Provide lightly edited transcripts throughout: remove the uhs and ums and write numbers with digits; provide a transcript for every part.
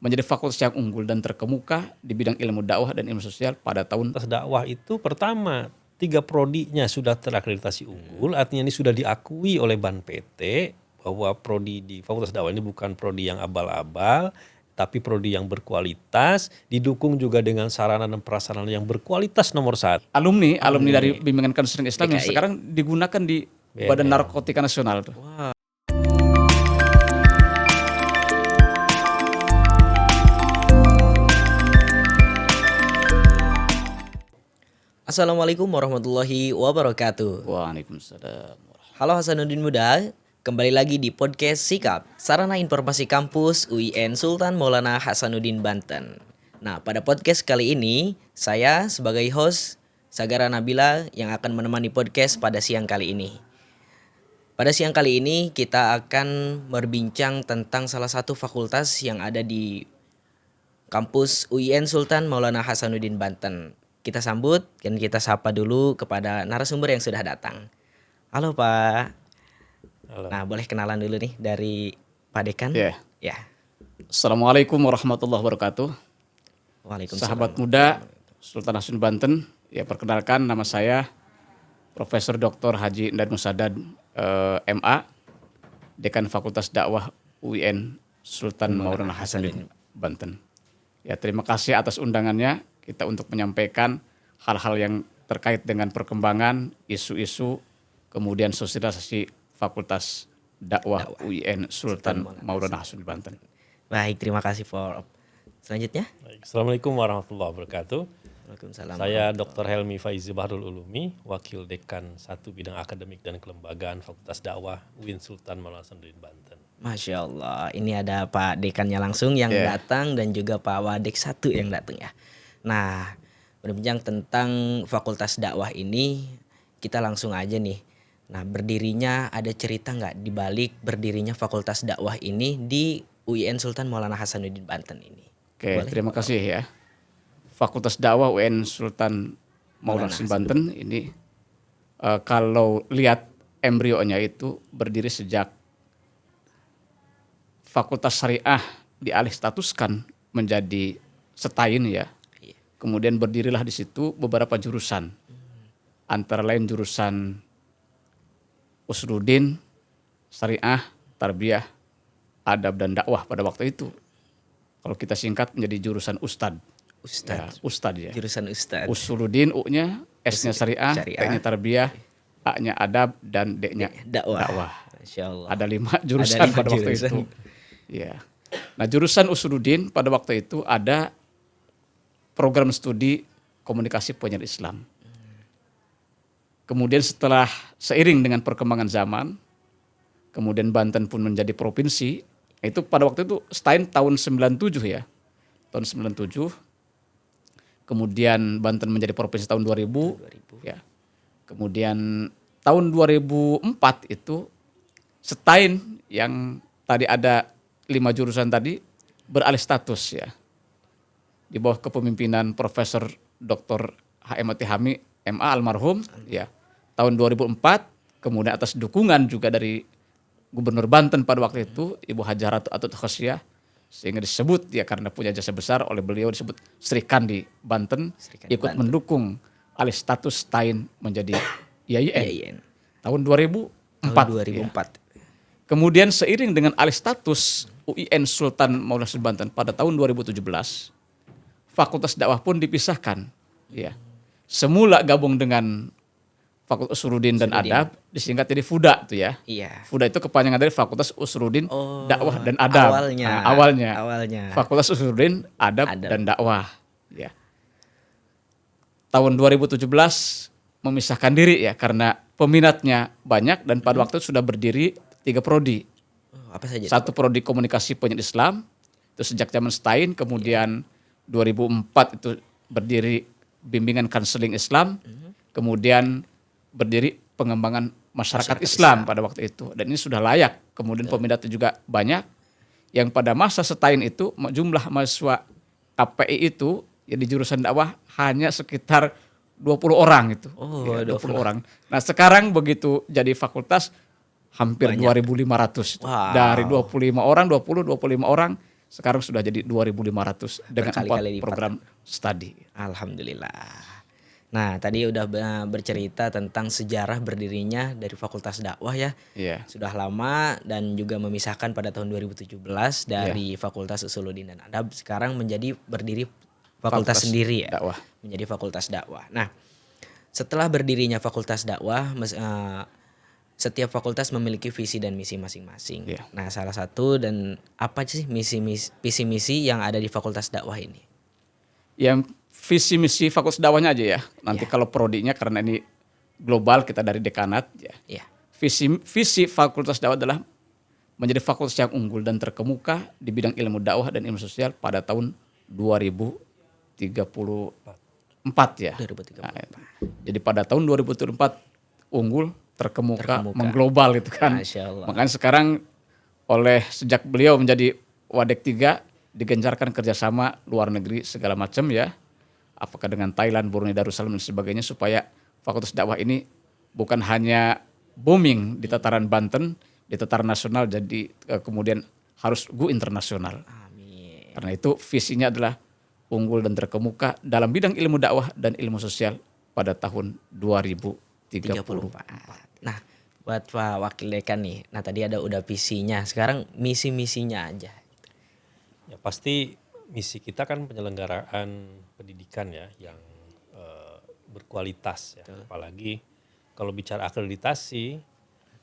menjadi fakultas yang unggul dan terkemuka di bidang ilmu dakwah dan ilmu sosial pada tahun Fakultas dakwah itu pertama 3 prodinya sudah terakreditasi unggul, artinya ini sudah diakui oleh Ban PT bahwa prodi di Fakultas dakwah ini bukan prodi yang abal-abal, tapi prodi yang berkualitas, didukung juga dengan sarana dan prasarana yang berkualitas nomor 1. alumni dari Bimbingan Konseling Islam yang DKI. sekarang digunakan di Badan Narkotika Nasional tuh. Assalamualaikum warahmatullahi wabarakatuh. Waalaikumsalam. Halo Hasanuddin Muda, kembali lagi di podcast Sikap, sarana informasi kampus UIN Sultan Maulana Hasanuddin Banten. Nah, pada podcast kali ini, saya sebagai host Sagara Nabila yang akan menemani podcast pada siang kali ini. Pada siang kali ini kita akan berbincang tentang salah satu fakultas yang ada di kampus UIN Sultan Maulana Hasanuddin Banten. Kita sambut dan kita sapa dulu kepada narasumber yang sudah datang. Halo Pak. Halo. Nah, boleh kenalan dulu nih dari Pak Dekan? Ya. Ya. Assalamualaikum warahmatullahi wabarakatuh. Waalaikumsalam. Sahabat muda Sultan Hasanuddin Banten, ya perkenalkan nama saya Profesor Dr. Haji Endad Musadad MA, Dekan Fakultas Dakwah UIN Sultan Maulana Hasanuddin Banten. Ya, terima kasih atas undangannya kita untuk menyampaikan hal-hal yang terkait dengan perkembangan isu-isu kemudian sosialisasi Fakultas Dakwah UIN Sultan Maulana Hasanuddin Banten. Baik, terima kasih for. Selanjutnya. Baik. Assalamualaikum warahmatullahi wabarakatuh. Waalaikumsalam. Saya Dr. Helmi Faizi Bahrul Ulumi, Wakil Dekan 1 Bidang Akademik dan Kelembagaan Fakultas Dakwah UIN Sultan Maulana Hasanuddin Banten. Masya Allah, ini ada Pak Dekannya langsung yang datang dan juga Pak Wadek 1 yang datang ya. Nah, berbincang tentang Fakultas Dakwah ini, kita langsung aja nih. Nah, berdirinya ada cerita nggak di balik berdirinya Fakultas Dakwah ini di UIN Sultan Maulana Hasanuddin Banten ini? Oke, Boleh? terima kasih ya. Fakultas Dakwah UIN Sultan Maulana Hasanuddin Banten ini kalau lihat embrionya itu berdiri sejak Fakultas Syariah dialih statuskan menjadi STAIN ya. Kemudian berdirilah di situ beberapa jurusan. Antara lain jurusan Usuluddin, Syariah, Tarbiyah, Adab dan Dakwah pada waktu itu. Kalau kita singkat menjadi jurusan Ustad. Ya, Ustad ya. Jurusan Ustad. Usuluddin U-nya, S-nya Syariah, T-nya Tarbiyah, A-nya Adab dan D-nya Dakwah. Masya Allah. Ada 5 jurusan pada waktu itu. Ya. Nah, jurusan Usuluddin pada waktu itu ada program studi komunikasi penyiaran Islam. Kemudian setelah seiring dengan perkembangan zaman, kemudian Banten pun menjadi provinsi. Itu pada waktu itu STAIN tahun 97 ya. Tahun 97. Kemudian Banten menjadi provinsi tahun 2000. Ya. Kemudian tahun 2004 itu STAIN yang tadi ada 5 jurusan tadi beralih status ya. Di bawah kepemimpinan Profesor Dr. H.M. Tihami MA almarhum ya. Tahun 2004 kemudian atas dukungan juga dari Gubernur Banten pada waktu itu Ibu Hajaratu Atut Khosyah, sehingga disebut ya karena punya jasa besar oleh beliau disebut Sri Kandi Banten ikut mendukung alih status STAIN menjadi IAIN tahun 2004. Ya. Kemudian seiring dengan alih status UIN Sultan Maulana Hasanuddin Banten pada tahun 2017, Fakultas Dakwah pun dipisahkan. Ya. Semula gabung dengan Fakultas Usuluddin dan Adab, disingkat jadi FUDA tuh ya. Iya. FUDA itu kepanjangan dari Fakultas Usuluddin Dakwah dan Adab. Awalnya. Fakultas Usuluddin Adab dan Dakwah. Ya. Tahun 2017 memisahkan diri ya karena peminatnya banyak dan pada waktu itu sudah berdiri 3 prodi. Apa saja? 1 prodi komunikasi penyiaran Islam itu sejak zaman STAIN, kemudian 2004 itu berdiri bimbingan konseling Islam, kemudian berdiri pengembangan masyarakat Islam pada waktu itu. Dan ini sudah layak, kemudian peminatnya juga banyak. Yang pada masa STAIN itu jumlah mahasiswa KPI itu ya di jurusan dakwah hanya sekitar 20 orang itu. 20 orang. Nah, sekarang begitu jadi fakultas hampir 2.500 itu. Dari 25 orang, 25 orang sekarang sudah jadi 2.500 dengan 4 Berkali-kali lipat. program studi. Alhamdulillah. Nah, tadi udah bercerita tentang sejarah berdirinya dari Fakultas Dakwah ya. Iya. Sudah lama dan juga memisahkan pada tahun 2017 dari Fakultas Usuluddin dan Adab, sekarang menjadi berdiri fakultas sendiri ya. Dakwah. Menjadi Fakultas Dakwah. Nah, setelah berdirinya Fakultas Dakwah, setiap fakultas memiliki visi dan misi masing-masing. Iya. Nah, salah satu dan apa sih visi misi yang ada di Fakultas Dakwah ini? Yang visi misi fakultas dakwahnya aja ya. Nanti kalau prodinya karena ini global kita dari dekanat ya. Ya. Visi fakultas dakwah adalah menjadi fakultas yang unggul dan terkemuka di bidang ilmu dakwah dan ilmu sosial pada tahun 2034 ya. 2034. Nah, jadi pada tahun 2034 unggul, terkemuka. Mengglobal gitu kan. Masya Allah. Makanya sekarang sejak beliau menjadi Wadek 3 digencarkan kerjasama luar negeri segala macam ya. Apakah dengan Thailand, Brunei Darussalam dan sebagainya supaya fakultas dakwah ini bukan hanya booming di tataran Banten, di tataran nasional jadi kemudian harus go internasional. Amin. Karena itu visinya adalah unggul dan terkemuka dalam bidang ilmu dakwah dan ilmu sosial pada tahun 2034. Nah, buat Pak Wakil Dekan nih. Nah, tadi udah visinya. Sekarang misi-misinya aja. Ya pasti misi kita kan penyelenggaraan pendidikan ya yang berkualitas ya. Apalagi kalau bicara akreditasi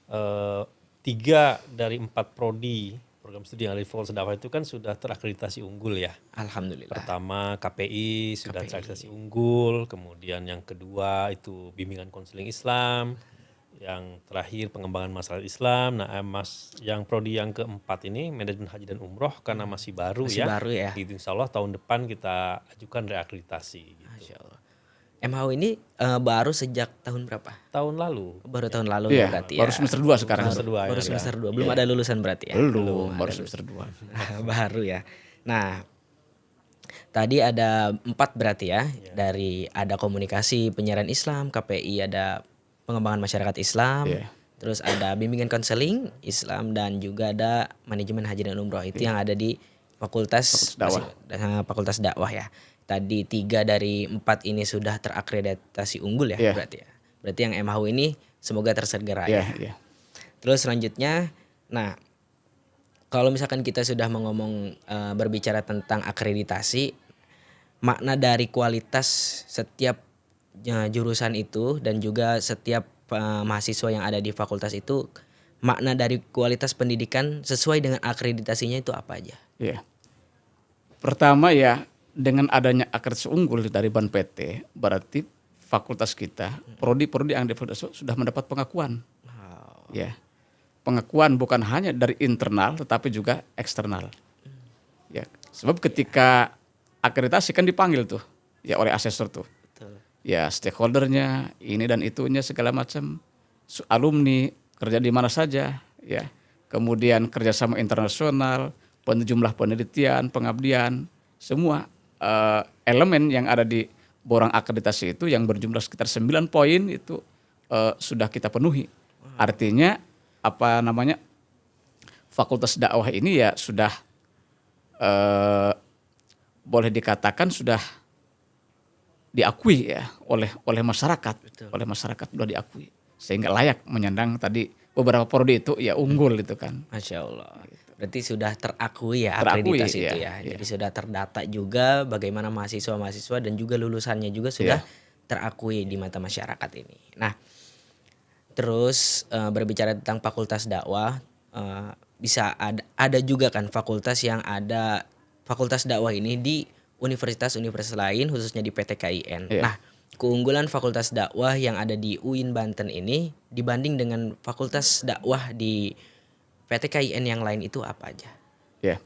3 dari 4 prodi program studi yang ada di Fakultas Dakwah itu kan sudah terakreditasi unggul ya. Alhamdulillah. Pertama KPI sudah terakreditasi unggul, kemudian yang kedua itu bimbingan konseling Islam, yang terakhir pengembangan masyarakat Islam. Nah, yang prodi yang keempat ini manajemen haji dan umroh karena masih baru Baru ya. Gitu, insya Allah tahun depan kita ajukan reakreditasi. Gitu. Masya Allah. MHU ini baru sejak tahun berapa? Tahun lalu. Baru tahun lalu ya berarti ya. Baru semester 2 sekarang. Baru semester 2. Belum ada lulusan berarti ya? Belum, baru semester 2. Baru ya. Nah, tadi ada 4 berarti ya. Dari ada komunikasi penyiaran Islam, KPI ada pengembangan masyarakat Islam, terus ada bimbingan konseling Islam dan juga ada manajemen haji dan umroh. Itu yang ada di Fakultas Dakwah ya. Tadi 3 dari 4 ini sudah terakreditasi unggul ya berarti ya. Berarti yang MHU ini semoga tersegera ya. Terus selanjutnya, nah kalau misalkan kita sudah berbicara tentang akreditasi, makna dari kualitas setiap jurusan itu dan juga setiap mahasiswa yang ada di fakultas itu, makna dari kualitas pendidikan sesuai dengan akreditasinya itu apa aja? Iya. Pertama ya, dengan adanya akreditasi unggul dari Ban PT, berarti fakultas kita, prodi-prodi yang di fakultas sudah mendapat pengakuan. Ya. Pengakuan bukan hanya dari internal tetapi juga eksternal. Ya, sebab ketika akreditasi kan dipanggil tuh ya oleh asesor tuh. Ya, stakeholdernya, ini dan itunya segala macam, alumni, kerja di mana saja, ya. Kemudian kerjasama internasional, jumlah penelitian, pengabdian, semua elemen yang ada di borang akreditasi itu yang berjumlah sekitar 9 poin itu sudah kita penuhi. Artinya fakultas dakwah ini ya sudah boleh dikatakan sudah diakui ya oleh masyarakat. Betul. Oleh masyarakat sudah diakui sehingga layak menyandang tadi beberapa prodi itu ya unggul itu kan. Masya Allah. Berarti sudah terakui ya akreditasi itu ya. Jadi sudah terdata juga bagaimana mahasiswa-mahasiswa dan juga lulusannya juga sudah terakui di mata masyarakat ini. Nah, terus berbicara tentang fakultas dakwah, bisa ada juga kan fakultas dakwah ini di universitas-universitas lain khususnya di PT KIN. Nah, keunggulan fakultas dakwah yang ada di UIN Banten ini dibanding dengan fakultas dakwah di PT KIN yang lain itu apa aja? Ya,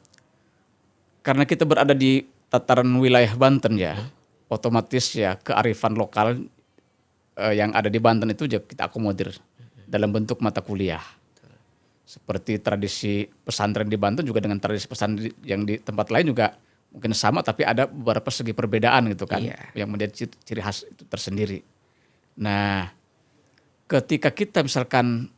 karena kita berada di tataran wilayah Banten ya, otomatis ya kearifan lokal yang ada di Banten itu kita akomodir dalam bentuk mata kuliah. Seperti tradisi pesantren di Banten juga dengan tradisi pesantren yang di tempat lain juga mungkin sama, tapi ada beberapa segi perbedaan gitu kan, yang menjadi ciri khas itu tersendiri. Nah, ketika kita misalkan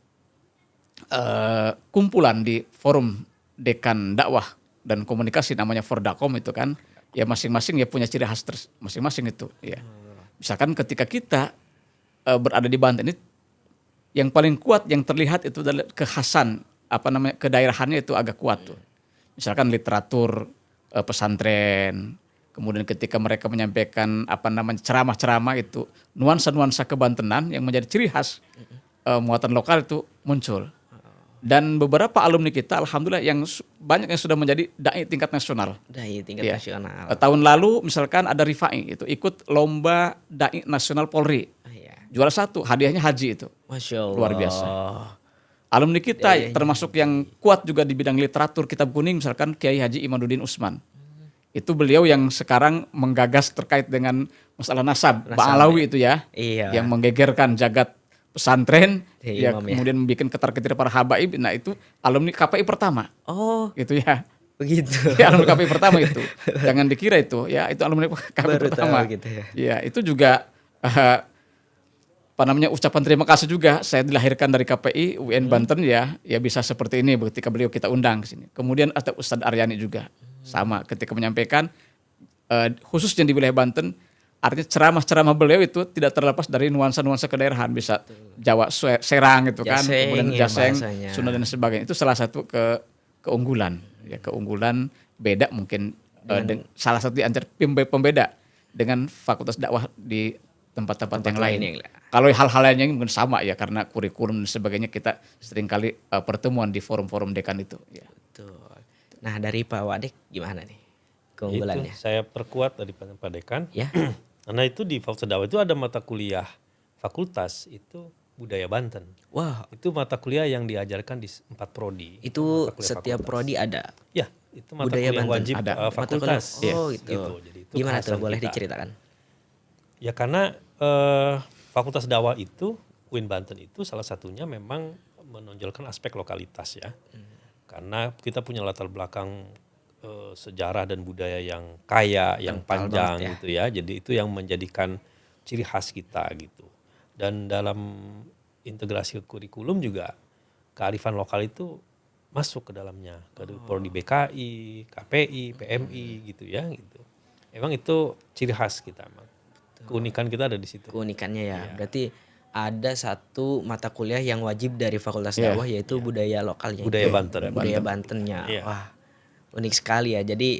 kumpulan di forum dekan dakwah dan komunikasi namanya Fordakom itu kan, ya masing-masing ya punya ciri khas masing-masing itu. Ya. Misalkan ketika kita berada di Banten ini, yang paling kuat yang terlihat itu adalah kekhasan kedaerahannya itu agak kuat tuh. Misalkan literatur pesantren, kemudian ketika mereka menyampaikan ceramah-ceramah itu nuansa-nuansa kebantenan yang menjadi ciri khas muatan lokal itu muncul. Dan beberapa alumni kita alhamdulillah banyak yang sudah menjadi dai tingkat nasional. Dai tingkat Ya. nasional. Tahun lalu misalkan ada Rifai itu ikut lomba dai nasional Polri. Iya. Juara 1, hadiahnya haji itu. Masya Allah. Luar biasa. Alumni kita termasuk yang kuat juga di bidang literatur kitab kuning misalkan Kiai Haji Imaduddin Usman. Itu beliau yang sekarang menggagas terkait dengan masalah nasab Ba'alawi itu ya. Iya. Yang menggegerkan jagat pesantren, Iya, ya Imam, ya. kemudian membuat ketar-ketir para habaib. Nah itu alumni KPI pertama. Oh, Gitu ya. begitu. Ya, alumni KPI pertama itu. Jangan dikira itu, ya itu alumni KPI Baru pertama. tahu gitu ya. Ya, itu juga ucapan terima kasih juga. Saya dilahirkan dari KPI UN Banten ya bisa seperti ini ketika beliau kita undang ke sini. Kemudian ada Ustadz Aryani juga sama ketika menyampaikan khususnya di wilayah Banten, artinya ceramah-ceramah beliau itu tidak terlepas dari nuansa-nuansa kedaerahan, bisa Jawa Serang itu kan, Jaseng, kemudian ya, Jaseng, bahasanya. Sunda dan sebagainya. Itu salah satu keunggulan, ya keunggulan beda mungkin salah satu di antara pembeda dengan fakultas dakwah di tempat-tempat yang lain. Kalau hal-hal lainnya mungkin sama ya karena kurikulum dan sebagainya kita seringkali pertemuan di forum-forum dekan itu. Ya. Betul. Nah dari Pak Wadek gimana nih keunggulannya? Itu saya perkuat dari Pak Dekan. Ya. Karena itu di Fakultas Dakwah itu ada mata kuliah fakultas itu budaya Banten. Wah, Itu mata kuliah yang diajarkan di 4 prodi. itu mata kuliah setiap fakultas. prodi ada. Ya, itu mata Budaya kuliah Banten wajib ada. fakultas. Oh gitu. Jadi itu Gimana tuh kekhasan boleh kita. diceritakan? Ya karena Fakultas Dakwah itu UIN Banten itu salah satunya memang menonjolkan aspek lokalitas ya. Karena kita punya latar belakang sejarah dan budaya yang kaya, yang Kental panjang banget ya. gitu ya. Jadi itu yang menjadikan ciri khas kita gitu. Dan dalam integrasi kurikulum juga kearifan lokal itu masuk ke dalamnya. Ke prodi BKI, KPI, PMI gitu ya gitu. Emang itu ciri khas kita emang. Keunikan kita ada di situ. Keunikannya ya. Iya. Berarti ada satu mata kuliah yang wajib dari Fakultas Iya. Dakwah yaitu budaya lokalnya. Budaya Banten. Budaya Bantennya. Iya. Wah, unik sekali ya. Jadi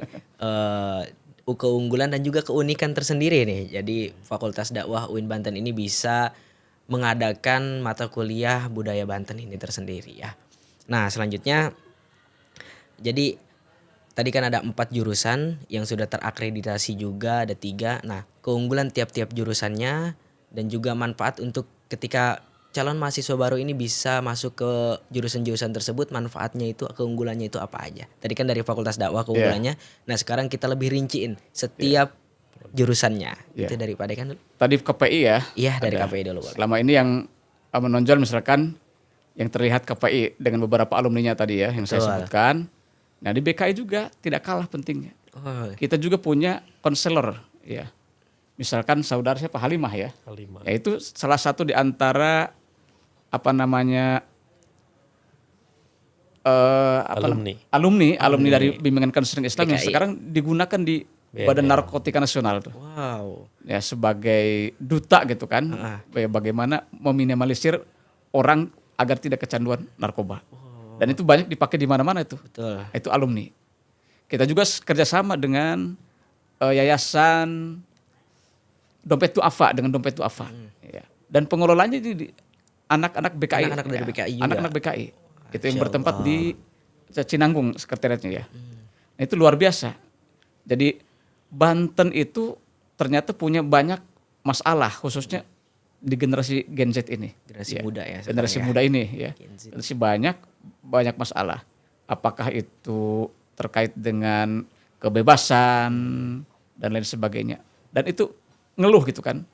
keunggulan dan juga keunikan tersendiri nih. Jadi Fakultas Dakwah UIN Banten ini bisa mengadakan mata kuliah budaya Banten ini tersendiri ya. Nah selanjutnya, jadi tadi kan ada 4 jurusan yang sudah terakreditasi juga, ada 3. Nah keunggulan tiap-tiap jurusannya dan juga manfaat untuk ketika calon mahasiswa baru ini bisa masuk ke jurusan-jurusan tersebut, manfaatnya itu, keunggulannya itu apa aja. Tadi kan dari Fakultas Dakwah keunggulannya. Nah sekarang kita lebih rinciin setiap jurusannya. Yeah. Itu dari Pak Dekan dulu. Tadi KPI ya. Iya dari ada. KPI dulu boleh. Selama ini yang menonjol misalkan yang terlihat KPI dengan beberapa alumninya tadi ya yang saya Betul. sebutkan. Nah di BKI juga tidak kalah pentingnya. Oh, Kita juga punya konselor ya. Misalkan saudara siapa Halimah ya. Halimah. Ya itu salah satu di antara alumni dari bimbingan konseling Islam yang BKI. sekarang digunakan di Badan Narkotika Nasional tuh. wow. Ya sebagai duta gitu kan. Bagaimana meminimalisir orang agar tidak kecanduan narkoba. Dan itu banyak dipakai di mana-mana itu. Betul. Itu alumni. Kita juga kerjasama dengan yayasan Dompet Duafa dengan Dompet Duafa. Ya. Dan pengelolanya ini anak-anak BKI. Anak-anak dari BKI juga. Anak-anak BKI. Itu yang Masya bertempat Allah. di Cinanggung sekretariatnya ya. Nah, itu luar biasa. Jadi Banten itu ternyata punya banyak masalah khususnya di generasi Gen Z ini. Generasi Ya. muda ya. Generasi sekarang muda ini ya. Gen Z. Generasi banyak masalah. Apakah itu terkait dengan kebebasan dan lain sebagainya. Dan itu ngeluh gitu kan.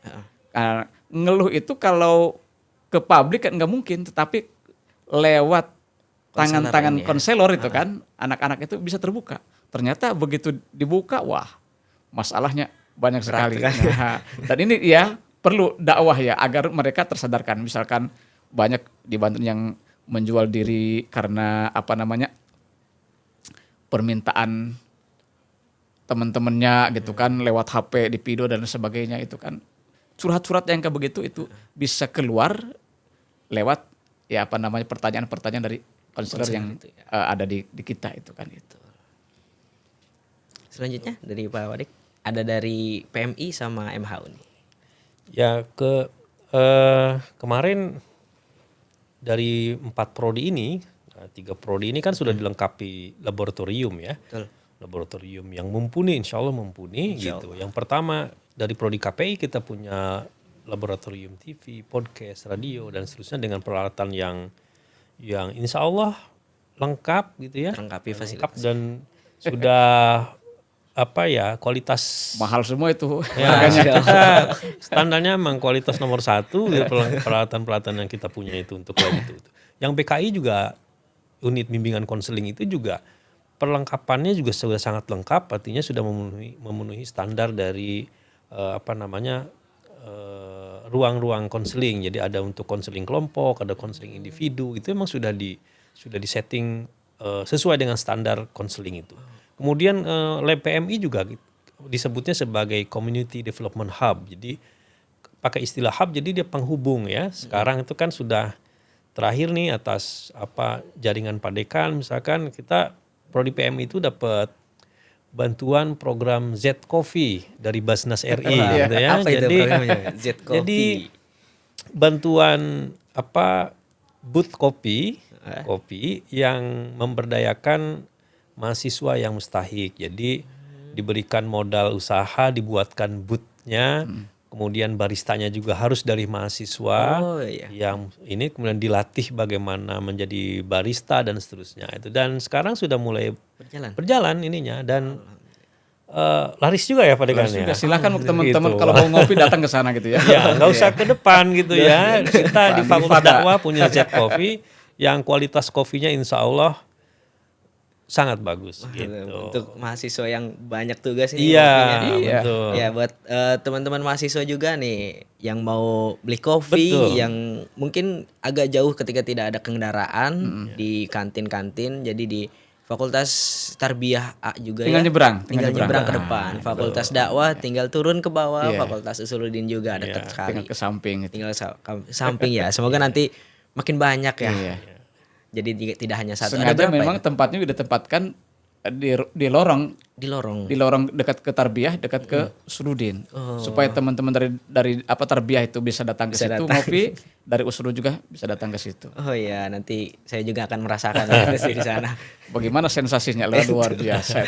Nah, ngeluh itu kalau ke publik kan nggak mungkin, tetapi lewat tangan-tangan ini ya. konselor itu kan, anak-anak itu bisa terbuka. Ternyata begitu dibuka, wah masalahnya banyak sekali. kan? Nah, dan ini ya perlu dakwah ya agar mereka tersadarkan. Misalkan banyak di Banten yang menjual diri karena permintaan teman-temannya gitu kan lewat HP di video dan sebagainya itu kan curhat-curhat yang kayak begitu itu bisa keluar lewat ya apa namanya pertanyaan-pertanyaan dari konselor yang itu ya. ada di kita itu kan itu. Selanjutnya dari Pak Wadik, ada dari PMI sama MHU nih. Ya kemarin dari 4 prodi ini, 3 prodi ini kan sudah dilengkapi laboratorium ya. Betul. Laboratorium yang mumpuni, insya Allah mumpuni gitu. Yang pertama dari prodi KPI kita punya laboratorium TV, podcast, radio dan seterusnya dengan peralatan yang insya Allah lengkap gitu ya. Terlengkapi fasilitas. Lengkap dan sudah kualitas Mahal semua itu. ya, kita standarnya memang kualitas nomor 1 gitu, peralatan-peralatan yang kita punya itu untuk itu. Yang BKI juga unit bimbingan konseling itu juga perlengkapannya juga sudah sangat lengkap, artinya sudah memenuhi standar dari ruang-ruang konseling. Jadi ada untuk konseling kelompok, ada konseling individu, itu memang sudah disetting sesuai dengan standar konseling itu. Kemudian lab PMI juga disebutnya sebagai Community Development Hub. Jadi pakai istilah hub, jadi dia penghubung ya. Sekarang itu kan sudah terakhir nih atas jaringan Padekan, misalkan kita prodi PMI itu dapat bantuan program Z Coffee dari Basnas RI gitu ya. Apa itu programnya? Z Coffee. Jadi bantuan booth kopi yang memberdayakan mahasiswa yang mustahik. Jadi diberikan modal usaha, dibuatkan booth-nya, kemudian baristanya juga harus dari mahasiswa yang ini kemudian dilatih bagaimana menjadi barista dan seterusnya itu. Dan sekarang sudah mulai berjalan ininya dan laris juga ya Padekan ya. Silakan teman-teman kalau mau ngopi datang ke sana gitu ya. Ya, nggak usah ke depan gitu ya. Kita di Fakultas Dakwah punya Z Coffee yang kualitas kopinya insya Allah sangat bagus gitu. Untuk mahasiswa yang banyak tugas ini. Iya, betul. Ya buat teman-teman mahasiswa juga nih yang mau beli kopi, Betul. yang mungkin agak jauh ketika tidak ada kendaraan di kantin-kantin, jadi di Fakultas Tarbiyah A juga Tinggal ya. nyebrang, Tinggal nyebrang ke Nah, depan. Fakultas Dakwah tinggal turun ke bawah. Iya. Fakultas Usuluddin juga dekat sekali. Tinggal ke samping gitu. Tinggal samping ya. Semoga nanti makin banyak ya. Iya. Jadi tidak hanya satu. Ada Sengaja berapa memang itu? tempatnya udah ditempatkan di lorong Di lorong. dekat ke Tarbiyah, dekat ke Usuluddin. Supaya teman-teman dari Tarbiyah itu bisa datang ke Bisa situ datang. ngopi, dari Usuluddin juga bisa datang ke situ. Oh iya, nanti saya juga akan merasakan di sana. Bagaimana sensasinya? Luar biasa.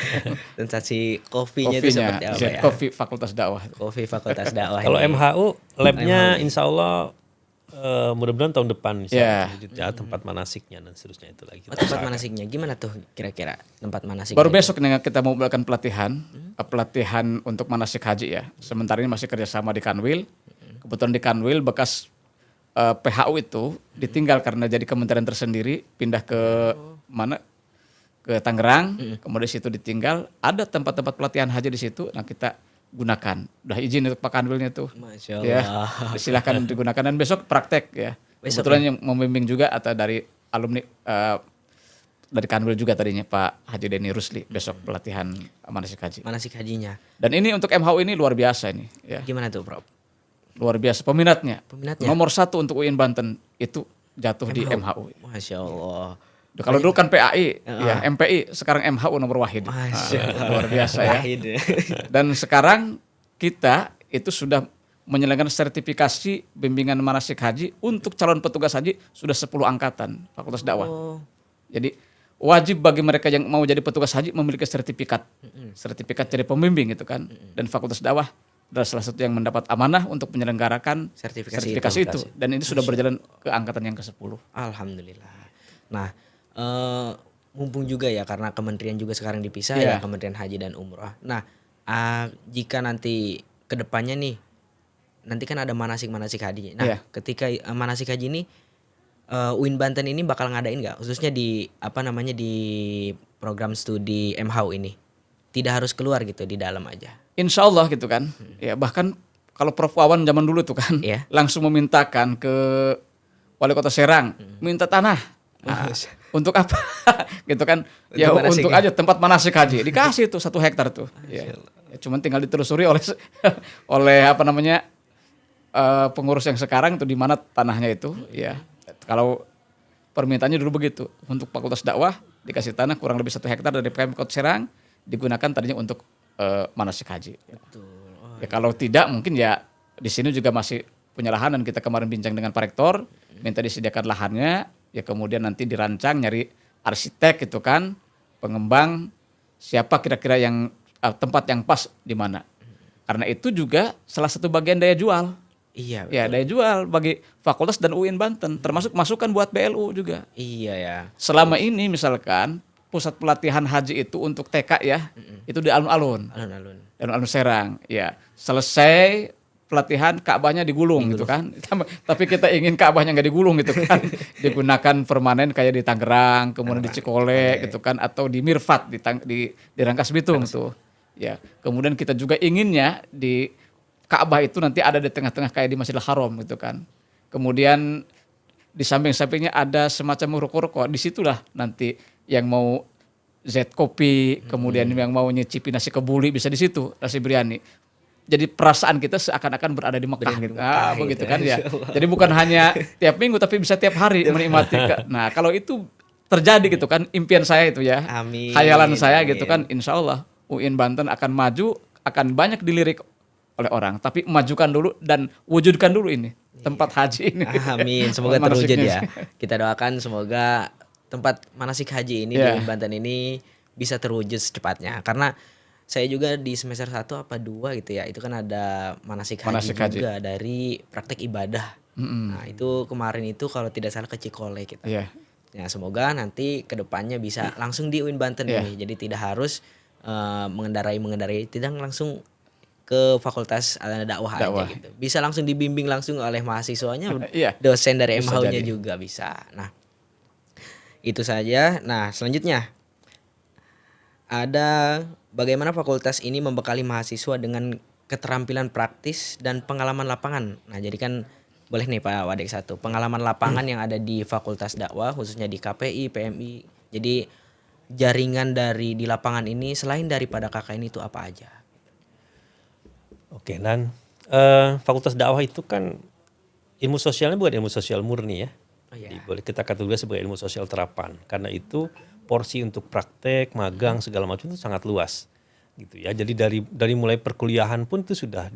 Sensasi kopinya itu Kopinya, seperti apa Z ya? Coffee Fakultas Dakwah. Kopi Fakultas Dakwah. Kalau ini. MHU labnya insya Allah mudah-mudahan tahun depan Ya. ya, tempat manasiknya dan seterusnya itu lagi. Oh, tempat manasiknya gimana tuh kira-kira tempat manasik? Baru besok nih kita mau melakukan pelatihan untuk manasik haji ya. Sementara ini masih kerjasama di Kanwil. Kebetulan di Kanwil bekas PHU itu ditinggal karena jadi kementerian tersendiri, pindah ke mana? Ke Tangerang. Kemudian situ ditinggal. Ada tempat-tempat pelatihan haji di situ. Nah kita gunakan. Udah izin untuk Pak Kanwilnya tuh. Masya Ya, Allah. silahkan digunakan dan besok praktek ya. Besok Kebetulan yang membimbing juga atau dari alumni dari Kanwil juga tadinya Pak Haji Denny Rusli besok pelatihan manasik haji. Manasik hajinya. Dan ini untuk MHU ini luar biasa ini ya. Gimana tuh, Prof? Luar biasa peminatnya. Peminatnya? Nomor 1 untuk UIN Banten itu jatuh di MHU. Masya Allah. Kalau dulu kan PAI, ya MPI, sekarang MHU nomor wahid. Masya Allah. Luar biasa ya. Wahid. Dan sekarang kita itu sudah menyelenggarakan sertifikasi bimbingan manasik haji untuk calon petugas haji sudah 10 angkatan Fakultas Dakwah. Oh. Jadi wajib bagi mereka yang mau jadi petugas haji memiliki sertifikat. Sertifikat jadi pembimbing gitu kan. Dan Fakultas Dakwah adalah salah satu yang mendapat amanah untuk menyelenggarakan sertifikasi itu. Dan ini sudah berjalan ke angkatan yang ke-10. Alhamdulillah. Nah, mumpung juga ya karena kementerian juga sekarang dipisah Iya. ya, Kementerian Haji dan Umroh. Nah, jika nanti ke depannya nih, nanti kan ada manasik haji. Nah, Iya. ketika manasik haji ini UIN Banten ini bakal ngadain nggak? Khususnya di di program studi MHU ini. Tidak harus keluar gitu, di dalam aja. Insya Allah gitu kan. Ya bahkan kalau Prof Wawan zaman dulu tuh kan Iya. langsung memintakan ke Wali Kota Serang minta tanah. Nah, Untuk apa? Gitu kan. Ya manasik untuk ya? aja tempat manasik haji. Dikasih tuh 1 hektar tuh. Ya. Ya, cuman tinggal ditelusuri oleh oleh apa namanya pengurus yang sekarang itu di mana tanahnya itu. Ya. Kalau permintaannya dulu begitu. Untuk Fakultas Dakwah dikasih tanah kurang lebih 1 hektar dari Pemkot Serang, digunakan tadinya untuk manasik haji. Betul. Ya kalau tidak mungkin ya di sini juga masih punya lahan, dan kita kemarin bincang dengan Pak Rektor, minta disediakan lahannya, ya kemudian nanti dirancang, nyari arsitek gitu kan, pengembang, siapa kira-kira yang tempat yang pas di mana. Karena itu juga salah satu bagian daya jual. Iya, Ya, daya jual bagi fakultas dan UIN Banten, termasuk masukan buat BLU juga. iya ya. Selama ini misalkan pusat pelatihan haji itu untuk TK ya, itu di alun-alun. Alun-alun. Alun-alun Serang. Ya, selesai pelatihan Ka'bahnya digulung gitu kan. Tapi kita ingin Ka'bahnya nggak digulung gitu kan. Digunakan permanen kayak di Tangerang, kemudian di Cikole gitu kan, atau di Mirfat di Rangkas Bitung tuh. Ya, kemudian kita juga inginnya di Ka'bah itu nanti ada di tengah-tengah kayak di Masjidil Haram gitu kan. Kemudian di samping-sampingnya ada semacam ruko-ruko. Disitulah nanti yang mau Z kopi, kemudian yang mau nyicipi nasi kebuli bisa di situ, nasi biryani. Jadi perasaan kita seakan-akan berada di Mekah gitu. Begitu gitu kan ya, ya. Jadi bukan hanya tiap minggu tapi bisa tiap hari menikmati. Nah, kalau itu terjadi gitu kan, impian saya itu ya. Amin. Khayalan saya gitu Amin. kan, insya Allah UIN Banten akan maju, akan banyak dilirik oleh orang. Tapi majukan dulu dan wujudkan dulu ini tempat haji ini. Amin, semoga terwujud Manasiknya. ya. Kita doakan semoga tempat manasik haji ini di Ya. UIN Banten ini bisa terwujud secepatnya. Karena saya juga di semester 1 apa 2 gitu ya, itu kan ada manasik haji Manasik haji. juga dari praktek ibadah. Nah itu kemarin itu kalau tidak salah ke Cikole kita. Iya. Ya semoga nanti kedepannya bisa langsung di UIN Banten Iya. ini. Jadi tidak harus mengendarai, tidak langsung ke Fakultas Dakwah aja Dakwah. gitu. Bisa langsung dibimbing langsung oleh mahasiswanya, Iya. dosen dari Bisa MHU-nya jadi. juga bisa. Nah itu saja. Nah selanjutnya ada bagaimana fakultas ini membekali mahasiswa dengan keterampilan praktis dan pengalaman lapangan. Nah jadi kan boleh nih Pak Wadek satu pengalaman lapangan yang ada di Fakultas Dakwah khususnya di KPI, PMI. Jadi jaringan dari di lapangan ini selain daripada KKN itu apa aja? Oke, dan Fakultas Dakwah itu kan ilmu sosialnya bukan ilmu sosial murni ya. Oh, iya. Jadi boleh kita kategorikan sebagai ilmu sosial terapan. Karena itu porsi untuk praktek, magang segala macam itu sangat luas, gitu ya. Jadi dari mulai perkuliahan pun itu sudah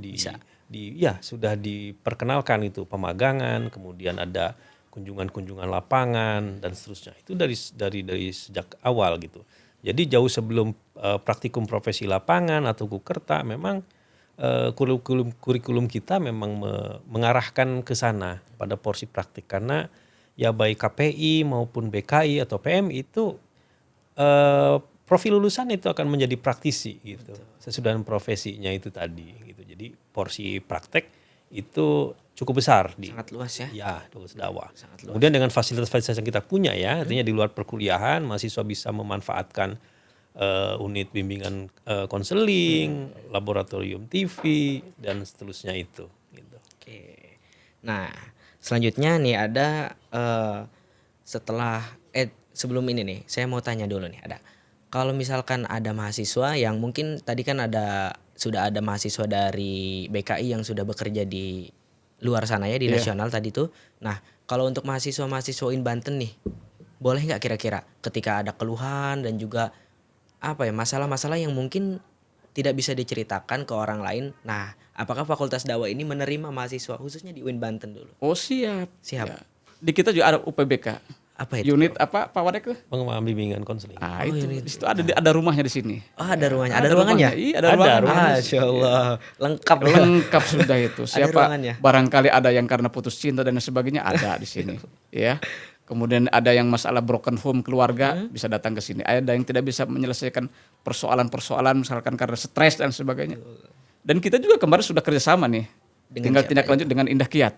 sudah diperkenalkan itu pemagangan, kemudian ada kunjungan-kunjungan lapangan dan seterusnya. Itu dari sejak awal gitu. Jadi jauh sebelum praktikum profesi lapangan atau Kukerta memang kurikulum kita memang mengarahkan ke sana pada porsi praktik, karena ya baik KPI maupun BKI atau PMI itu profil lulusan itu akan menjadi praktisi gitu. Sesudah profesinya itu tadi gitu. Jadi porsi praktek itu cukup besar di Sangat luas ya. ya Fakultas Dakwah. Sangat luas. Kemudian dengan fasilitas-fasilitas yang kita punya ya, artinya di luar perkuliahan mahasiswa bisa memanfaatkan unit bimbingan konseling, laboratorium TV dan seterusnya itu gitu. Oke. Nah, selanjutnya nih ada sebelum ini nih, saya mau tanya dulu nih, ada kalau misalkan ada mahasiswa yang mungkin tadi kan sudah ada mahasiswa dari BKI yang sudah bekerja di luar sana ya di Iya. nasional tadi tuh. Nah, kalau untuk mahasiswa UIN Banten nih, boleh nggak kira-kira ketika ada keluhan dan juga apa ya masalah-masalah yang mungkin tidak bisa diceritakan ke orang lain. Nah, apakah Fakultas Dakwah ini menerima mahasiswa khususnya di UIN Banten dulu? Oh siap. Siap. Ya. Di kita juga ada UPBK. Apa itu? Unit apa Pak Wadek tuh? Pengembangan bimbingan konseling. Ah itu di situ ada rumahnya di sini. Oh, ada rumahnya. Ada ruangannya? Iya, ada Ada ruangan. ruangan. Masya Allah. Lengkap. Lengkap sudah itu. Ada Siapa ruangannya. barangkali ada yang karena putus cinta dan sebagainya ada di sini, ya. Kemudian ada yang masalah broken home keluarga bisa datang ke sini. Ada yang tidak bisa menyelesaikan persoalan-persoalan misalkan karena stres dan sebagainya. Dan kita juga kemarin sudah kerjasama nih. Dengan Tinggal siapa tindak lanjut dengan Indah Kiat.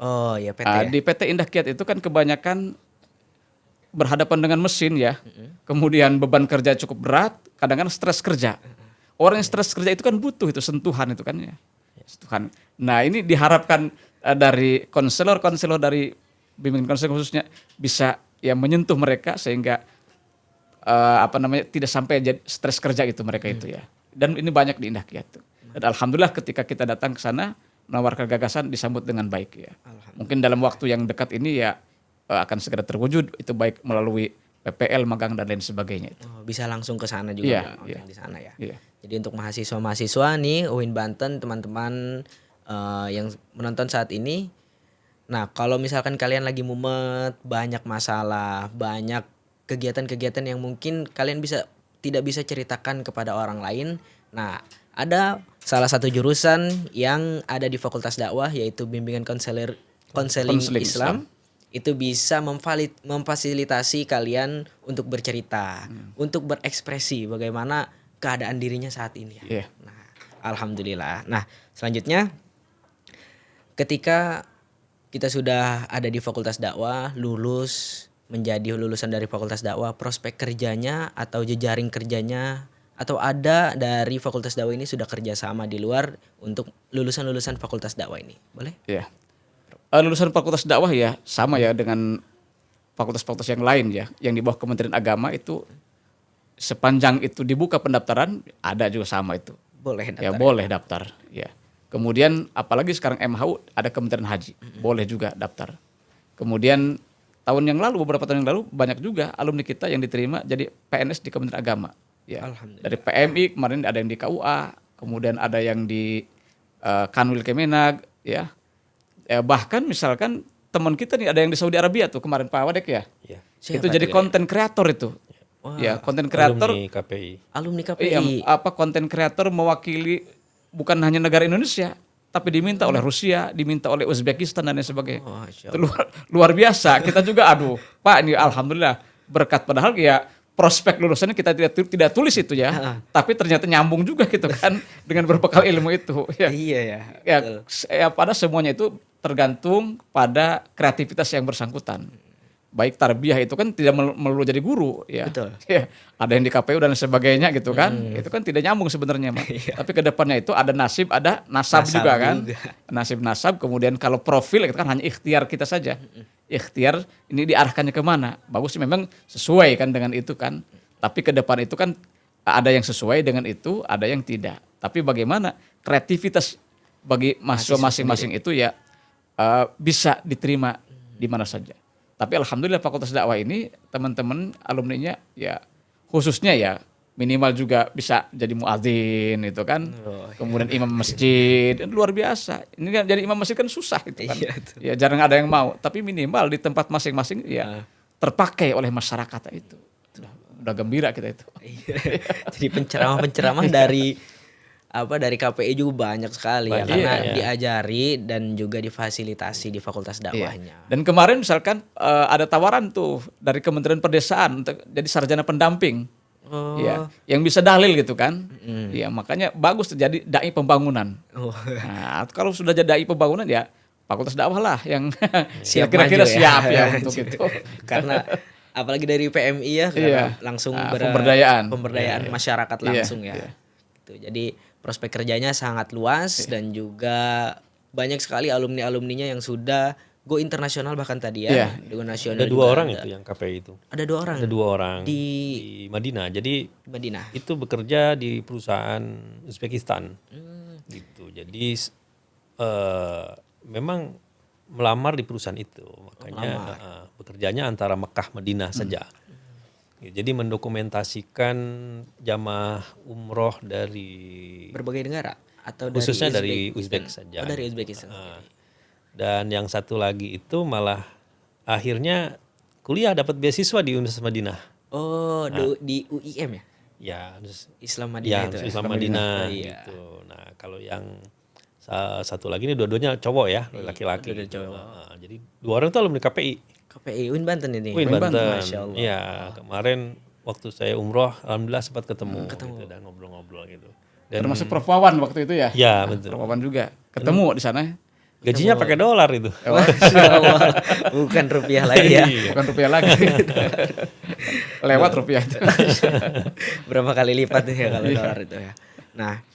Oh, ya PT Ah, ya. di PT Indah Kiat itu kan kebanyakan berhadapan dengan mesin ya. Kemudian beban kerja cukup berat, kadang-kadang stres kerja. Orang yang stres kerja itu kan butuh itu sentuhan itu kan ya. Sentuhan. Nah, ini diharapkan dari konselor dari bimbingan konseling khususnya bisa ya menyentuh mereka sehingga tidak sampai jadi stres kerja itu mereka itu ya. Dan ini banyak di Indah Kiat tuh. Dan alhamdulillah ketika kita datang ke sana menawarkan gagasan disambut dengan baik ya. Mungkin dalam waktu yang dekat ini ya akan segera terwujud itu baik melalui PPL, magang dan lain sebagainya itu. Oh, bisa langsung ke sana juga Iya, Bang, iya. di sana ya. Iya. Jadi untuk mahasiswa-mahasiswa nih UIN Banten, teman-teman yang menonton saat ini, nah kalau misalkan kalian lagi mumet, banyak masalah, banyak kegiatan-kegiatan yang mungkin kalian tidak bisa ceritakan kepada orang lain, nah ada salah satu jurusan yang ada di Fakultas Dakwah yaitu bimbingan konseling Konseling Islam. Itu bisa memfasilitasi kalian untuk bercerita, untuk berekspresi bagaimana keadaan dirinya saat ini. Iya. Nah, alhamdulillah. Nah, selanjutnya ketika kita sudah ada di Fakultas Dakwah, menjadi lulusan dari Fakultas Dakwah, prospek kerjanya atau jejaring kerjanya atau ada dari Fakultas Dakwah ini sudah kerjasama di luar untuk lulusan-lulusan Fakultas Dakwah ini, boleh? Iya. Lulusan Fakultas Dakwah ya sama ya dengan fakultas-fakultas yang lain ya, yang di bawah Kementerian Agama itu sepanjang itu dibuka pendaftaran ada juga sama itu. Boleh daftar. Ya boleh daftar. Ya. Kemudian apalagi sekarang MHU ada Kementerian Haji, boleh juga daftar. Kemudian beberapa tahun yang lalu banyak juga alumni kita yang diterima jadi PNS di Kementerian Agama. Ya. Alhamdulillah. Dari PMI kemarin ada yang di KUA, kemudian ada yang di Kanwil Kemenag, ya. Bahkan misalkan teman kita nih ada yang di Saudi Arabia tuh kemarin Pak Wadek ya. Iya. Siapa Itu jadi tuh, konten kreator itu. Wah, Ya, konten kreator. Alumni KPI. Alumni KPI. Konten kreator mewakili bukan hanya negara Indonesia, tapi diminta oleh Rusia, diminta oleh Uzbekistan dan lain sebagainya. Oh, Masya Itu luar biasa. Kita juga Pak ini alhamdulillah berkat padahal ya prospek lulusannya kita tidak tulis itu ya. Tapi ternyata nyambung juga gitu kan dengan berbekal ilmu itu. Ya. Iya ya. Ya, pada semuanya itu tergantung pada kreativitas yang bersangkutan. Baik tarbiyah itu kan tidak melulu jadi guru ya. Betul. Ya, ada yang di KPU dan sebagainya gitu kan. Itu kan tidak nyambung sebenarnya, Mak. Tapi ke depannya itu ada nasib, ada nasab juga kan. Nasib nasab, kemudian kalau profil itu kan hanya ikhtiar kita saja. Ikhtiar ini diarahkannya kemana? Bagus memang sesuai kan dengan itu kan. Tapi ke depan itu kan ada yang sesuai dengan itu, ada yang tidak. Tapi bagaimana kreativitas bagi mahasiswa masing-masing itu ya bisa diterima di mana saja. Tapi alhamdulillah Fakultas Dakwah ini teman-teman alumninya ya khususnya ya minimal juga bisa jadi muadzin itu kan. Kemudian imam masjid, luar biasa. Ini kan jadi imam masjid kan susah itu kan. Ya jarang ada yang mau, tapi minimal di tempat masing-masing ya terpakai oleh masyarakat itu. Udah gembira kita itu. Jadi penceramah-penceramah dari KPI juga banyak sekali ya karena diajari dan juga difasilitasi di Fakultas Dakwahnya. Dan kemarin misalkan ada tawaran tuh dari Kementerian Perdesaan untuk jadi sarjana pendamping. Ya, yang bisa dalil gitu kan. Ya, makanya bagus terjadi dai pembangunan. Nah, kalau sudah jadi dai pembangunan ya Fakultas Dakwah lah yang kira-kira siap ya untuk itu. Karena apalagi dari PMI ya langsung pemberdayaan masyarakat langsung ya. Gitu. Jadi prospek kerjanya sangat luas dan juga banyak sekali alumni-alumninya yang sudah go internasional bahkan tadi ya. Go nasional. Ada 2 orang itu yang KPI itu. Ada 2 orang. Ada 2 orang di Madinah. Jadi Madinah. itu bekerja di perusahaan Uzbekistan. Gitu. Jadi memang melamar di perusahaan itu. Makanya bekerjanya antara Mekah Madinah saja. Jadi mendokumentasikan jamaah umroh dari berbagai negara atau khususnya dari Uzbekistan? Uzbek saja. Dari Uzbekistan. Dan yang satu lagi itu malah akhirnya kuliah dapat beasiswa di Universitas Madinah. Oh, di UIM ya? Ya, Islam Madinah itu. Islam Madinah gitu. Nah, kalau yang satu lagi ini dua-duanya cowok ya, laki-laki. Gitu. Jadi 2 orang itu alumni KPI. KPI UIN Banten ini. UIN Banten. Masya Allah. Iya, kemarin waktu saya umroh alhamdulillah sempat ketemu. Gitu, dan ngobrol-ngobrol gitu. Dan Termasuk Prof Wawan waktu itu ya. Iya, betul. Prof Wawan juga ketemu di sana. Gajinya pakai dolar itu. Masya Allah. Bukan rupiah lagi ya. Bukan rupiah lagi. Lewat rupiah itu. Berapa kali lipat ya kalau dolar itu ya. Nah,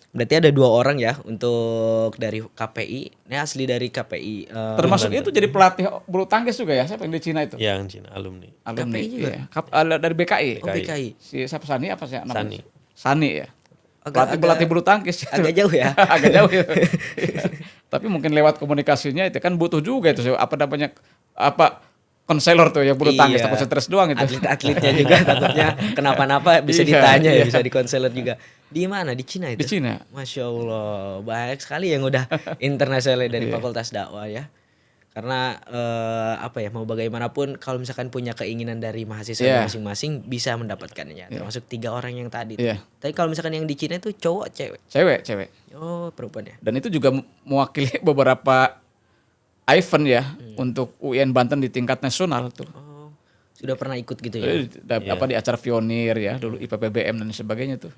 Berarti ada 2 orang ya untuk dari KPI. Ini asli dari KPI. Termasuk itu jadi pelatih bulu tangkis juga ya, siapa yang di Cina itu? Yang Cina alumni. Alumni. KPI juga? Iya. Dari BKI. Oh, BKI. Si siapa Sani apa sih namanya? Sani. Sani ya. Pelatih bulu tangkis. Agak jauh ya. Agak jauh ya. Tapi mungkin lewat komunikasinya itu kan butuh juga itu apa namanya konselor tuh ya bulu tangkis, takut stres doang itu. Atlet-atletnya juga takutnya kenapa-napa bisa Iya, ditanya ya, iya. bisa dikonselor juga. Di mana? Di Cina itu? Di Cina. Masya Allah, banyak sekali yang udah internasional dari Iya. Fakultas Dakwah ya. Karena mau bagaimanapun kalau misalkan punya keinginan dari mahasiswa Iya. masing-masing bisa mendapatkannya. Termasuk 3 orang yang tadi. Iya. Tapi kalau misalkan yang di Cina itu cowok, cewek. Cewek. Oh, perempuan ya. Dan itu juga mewakili beberapa event ya untuk UIN Banten di tingkat nasional tuh. Oh, sudah pernah ikut gitu ya. Di acara pionir ya dulu IPPBM dan sebagainya tuh.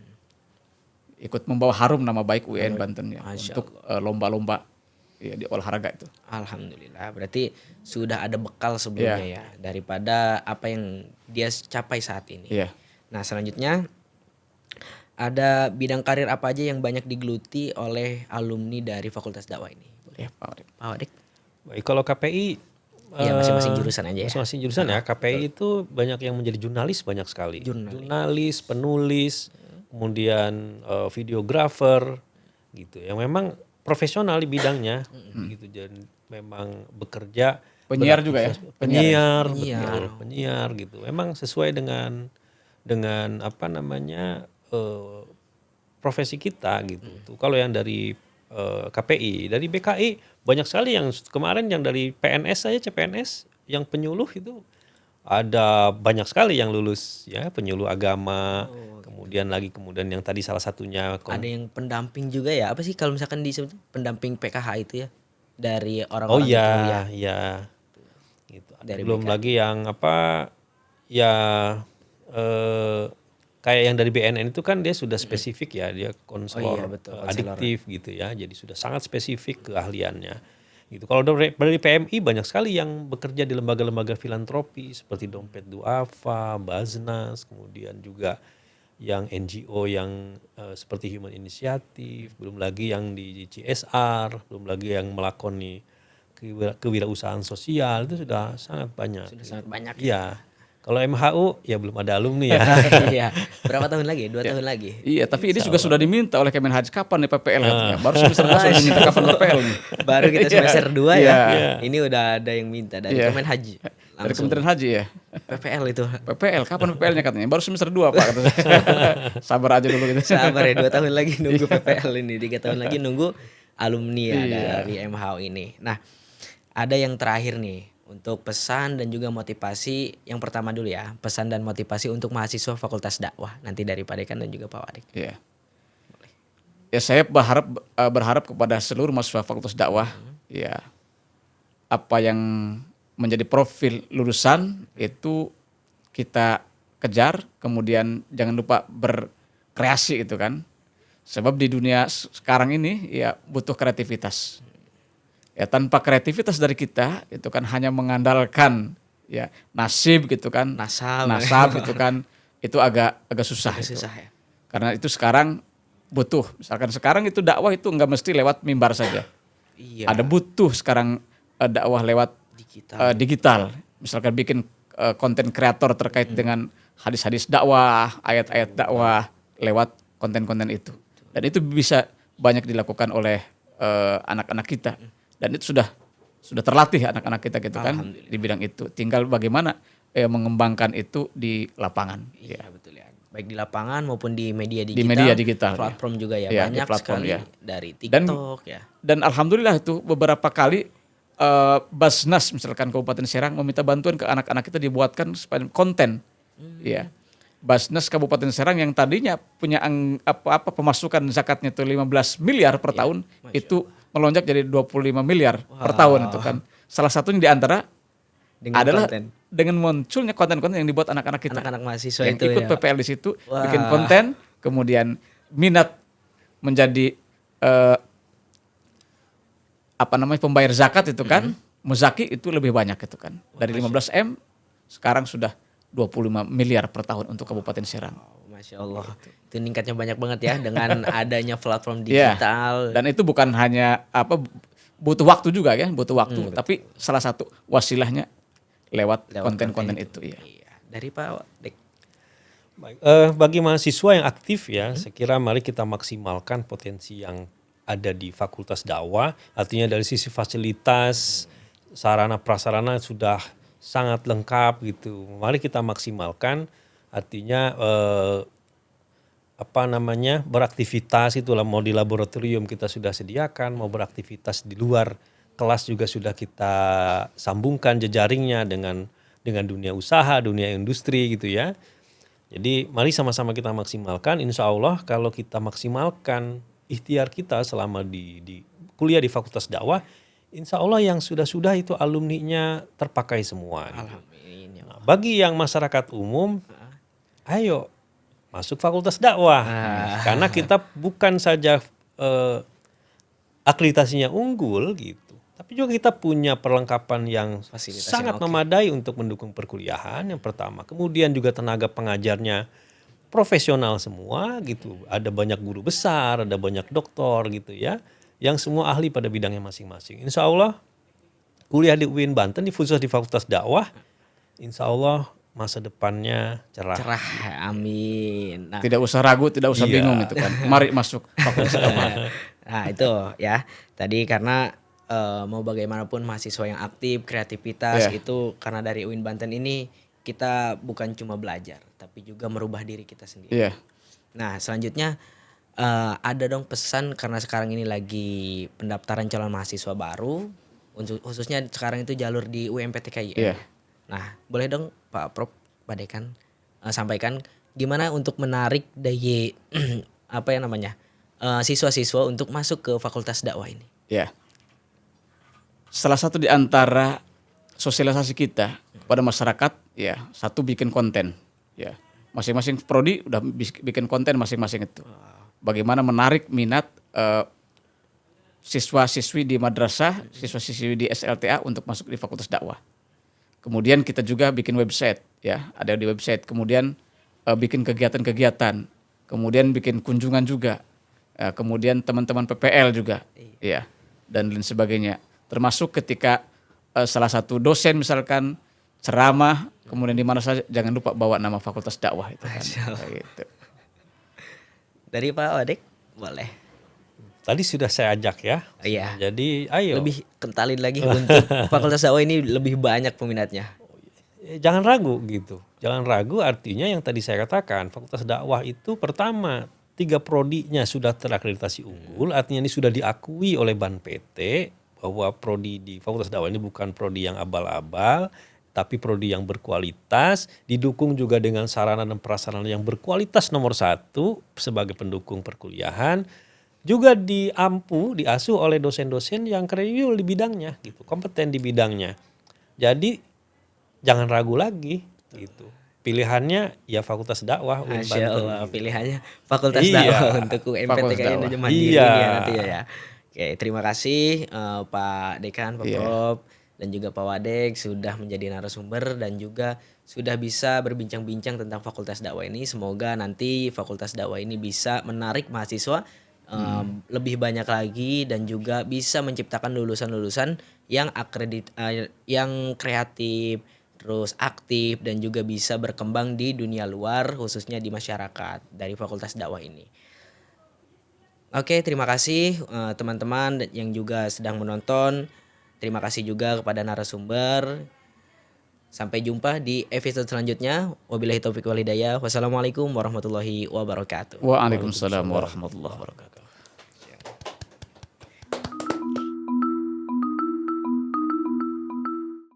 Ikut membawa harum nama baik UIN Banten ya Masya untuk lomba-lomba ya, di olahraga itu. Alhamdulillah, berarti sudah ada bekal sebelumnya ya daripada apa yang dia capai saat ini. Iya. Nah, selanjutnya ada bidang karir apa aja yang banyak digeluti oleh alumni dari Fakultas Dakwah ini? Ya, Pak Wadik. Pak Wadik? Baik, kalau KPI Ya, masing-masing jurusan aja ya. Masing-masing jurusan ya. KPI itu banyak yang menjadi jurnalis banyak sekali. Jurnalis. Penulis, kemudian videografer gitu. Yang memang profesional di bidangnya gitu. Dan memang bekerja Penyiar juga ya? Penyiar, Penyiar. betul, penyiar gitu. Memang sesuai dengan apa namanya profesi kita gitu. Tuh, kalau yang dari KPI, dari BKI banyak sekali yang kemarin yang dari PNS saja CPNS yang penyuluh itu ada banyak sekali yang lulus ya, penyuluh agama. Kemudian yang tadi salah satunya Ada yang pendamping juga ya? Apa sih kalau misalkan disebut pendamping PKH itu ya? Dari oh orang-orang itu ya. iya, iya. Gitu. Dari Belum BKI. lagi yang kayak yang dari BNN itu kan dia sudah spesifik ya, dia konselor betul, konselor. adiktif gitu ya. Jadi sudah sangat spesifik keahliannya. Gitu. Kalau dari PMI banyak sekali yang bekerja di lembaga-lembaga filantropi seperti Dompet Duafa, Baznas, kemudian juga yang NGO yang seperti Human Initiative, belum lagi yang di CSR, belum lagi yang melakoni kewirausahaan sosial, itu sudah sangat banyak. Sudah sangat banyak. Iya. Kalau MHU ya belum ada alumni ya. Iya. Berapa tahun lagi? 2 tahun lagi. Iya, tapi ini juga sudah diminta oleh Kemenhaj kapan nih PPL katanya. Baru semester 2 sudah diminta kapan PPL nih. Baru kita semester 2 ya. Iya. Ini udah ada yang minta dari Iya. Kemenhaj. Dari Kementerian Haji ya. PPL itu. PPL kapan PPL-nya katanya? Baru semester 2 Pak katanya. Sabar aja dulu gitu. Sabar ya, 2 tahun lagi nunggu PPL ini, 3 tahun lagi nunggu alumni ya dari MHU ini. Nah, ada yang terakhir nih untuk pesan dan juga motivasi. Yang pertama dulu ya, pesan dan motivasi untuk mahasiswa Fakultas Dakwah nanti dari Pak Dekan dan juga Pak Wadik. Iya. Ya saya berharap kepada seluruh mahasiswa Fakultas Dakwah ya apa yang menjadi profil lulusan itu kita kejar, kemudian jangan lupa berkreasi gitu kan. Sebab di dunia sekarang ini ya butuh kreativitas. Ya tanpa kreativitas dari kita itu kan hanya mengandalkan ya nasib gitu kan. Nasab gitu kan. Itu agak susah. Agak itu. susah ya. Karena itu sekarang butuh. Misalkan sekarang itu dakwah itu nggak mesti lewat mimbar saja. Iya. Ada butuh sekarang dakwah lewat digital. Misalkan bikin konten kreator terkait dengan hadis-hadis dakwah, ayat-ayat dakwah lewat konten-konten itu. Dan itu bisa banyak dilakukan oleh anak-anak kita. Dan itu sudah terlatih anak-anak kita gitu kan di bidang itu. Tinggal bagaimana mengembangkan itu di lapangan. Iya betul ya. Baik di lapangan maupun di media digital. Di media digital. Platform juga ya. Ya, Banyak di platform, sekali ya. dari TikTok ya. Dan alhamdulillah itu beberapa kali Basnas misalkan Kabupaten Serang meminta bantuan ke anak-anak kita dibuatkan konten. Ya. Basnas Kabupaten Serang yang tadinya punya pemasukan zakatnya itu 15 miliar per tahun itu melonjak jadi 25 miliar per tahun itu kan. Salah satunya di antara Dengan adalah konten. dengan munculnya konten-konten yang dibuat anak-anak kita. Anak-anak mahasiswa yang itu ikut ya. PPL di situ Wah. bikin konten, kemudian minat menjadi pembayar zakat itu kan, muzaki itu lebih banyak itu kan. Dari 15 M sekarang sudah 25 miliar per tahun untuk Kabupaten Serang. Masya Allah. Itu meningkatnya banyak banget ya dengan adanya platform Iya. digital. Dan itu bukan hanya butuh waktu juga kan, butuh waktu, tapi salah satu wasilahnya lewat konten-konten itu ya. Iya. Dari Pak Dek. Baik, bagi mahasiswa yang aktif ya, saya kira mari kita maksimalkan potensi yang ada di Fakultas Dakwah. Artinya dari sisi fasilitas, sarana prasarana sudah sangat lengkap gitu. Mari kita maksimalkan. Artinya beraktivitas itulah, mau di laboratorium kita sudah sediakan, mau beraktivitas di luar kelas juga sudah kita sambungkan jejaringnya dengan dunia usaha, dunia industri gitu ya. Jadi mari sama-sama kita maksimalkan. Insya Allah kalau kita maksimalkan ikhtiar kita selama di kuliah di Fakultas Dakwah, insya Allah yang sudah-sudah itu alumninya terpakai semua. Gitu. Amin. Nah, bagi yang masyarakat umum, ayo masuk Fakultas Dakwah. Karena kita bukan saja akreditasinya unggul gitu, tapi juga kita punya perlengkapan yang Fasilitas sangat yang oke. memadai untuk mendukung perkuliahan yang pertama. Kemudian juga tenaga pengajarnya profesional semua gitu. Ada banyak guru besar, ada banyak doktor gitu ya, yang semua ahli pada bidangnya masing-masing. Insya Allah kuliah di UIN Banten, khusus di Fakultas Dakwah, insya Allah masa depannya cerah. Cerah. Amin. Nah, Tidak usah ragu, tidak usah Iya. bingung itu kan. Mari masuk Fakultas Dakwah. nah itu ya. Tadi karena mau bagaimanapun mahasiswa yang aktif, kreativitas Iya. itu karena dari UIN Banten ini kita bukan cuma belajar, tapi juga merubah diri kita sendiri. Iya. Nah selanjutnya ada dong pesan karena sekarang ini lagi pendaftaran calon mahasiswa baru, khususnya sekarang itu jalur di UMPTKIN. Iya. Nah boleh dong Pak Prof, Pak Dekan sampaikan gimana untuk menarik dari siswa-siswa untuk masuk ke Fakultas Dakwah ini. Ya. Salah satu di antara sosialisasi kita kepada masyarakat, ya, satu bikin konten, ya. Masing-masing prodi udah bikin konten masing-masing itu. Bagaimana menarik minat siswa-siswi di madrasah, siswa-siswi di SLTA untuk masuk di Fakultas Dakwah. Kemudian kita juga bikin website, ya, ada di website. Kemudian bikin kegiatan-kegiatan, kemudian bikin kunjungan juga. Kemudian teman-teman PPL juga, ya, dan lain sebagainya. Termasuk ketika salah satu dosen misalkan ceramah, kemudian di mana saja jangan lupa bawa nama Fakultas Dakwah itu kan. Kayak gitu. Dari Pak Odek boleh. Tadi sudah saya ajak ya. Iya. Jadi ayo. Lebih kentalin lagi untuk Fakultas Dakwah ini lebih banyak peminatnya. Jangan ragu gitu. Jangan ragu artinya yang tadi saya katakan, Fakultas Dakwah itu pertama 3 prodinya sudah terakreditasi unggul, artinya ini sudah diakui oleh Ban PT bahwa prodi di Fakultas Dakwah ini bukan prodi yang abal-abal, tapi prodi yang berkualitas, didukung juga dengan sarana dan prasarana yang berkualitas nomor 1 sebagai pendukung perkuliahan, juga diasuh oleh dosen-dosen yang kredibel di bidangnya, gitu, kompeten di bidangnya. Jadi jangan ragu lagi, gitu. Pilihannya ya Fakultas Dakwah UIN Masya Banten. Allah, pilihannya Fakultas Iya. Dakwah untuk Fakultas UMPTKIN Dakwah. aja mandiri Iya. ini ya nanti ya. Oke, terima kasih Pak Dekan, Pak Iya. Prof, dan juga Pak Wadek sudah menjadi narasumber dan juga sudah bisa berbincang-bincang tentang Fakultas Dakwah ini. Semoga nanti Fakultas Dakwah ini bisa menarik mahasiswa lebih banyak lagi dan juga bisa menciptakan lulusan-lulusan yang yang kreatif, terus aktif dan juga bisa berkembang di dunia luar khususnya di masyarakat dari Fakultas Dakwah ini. Oke, terima kasih teman-teman yang juga sedang menonton. Terima kasih juga kepada narasumber. Sampai jumpa di episode selanjutnya. Wabillahi taufiq wal hidayah. Wassalamualaikum warahmatullahi wabarakatuh. Waalaikumsalam warahmatullahi wabarakatuh.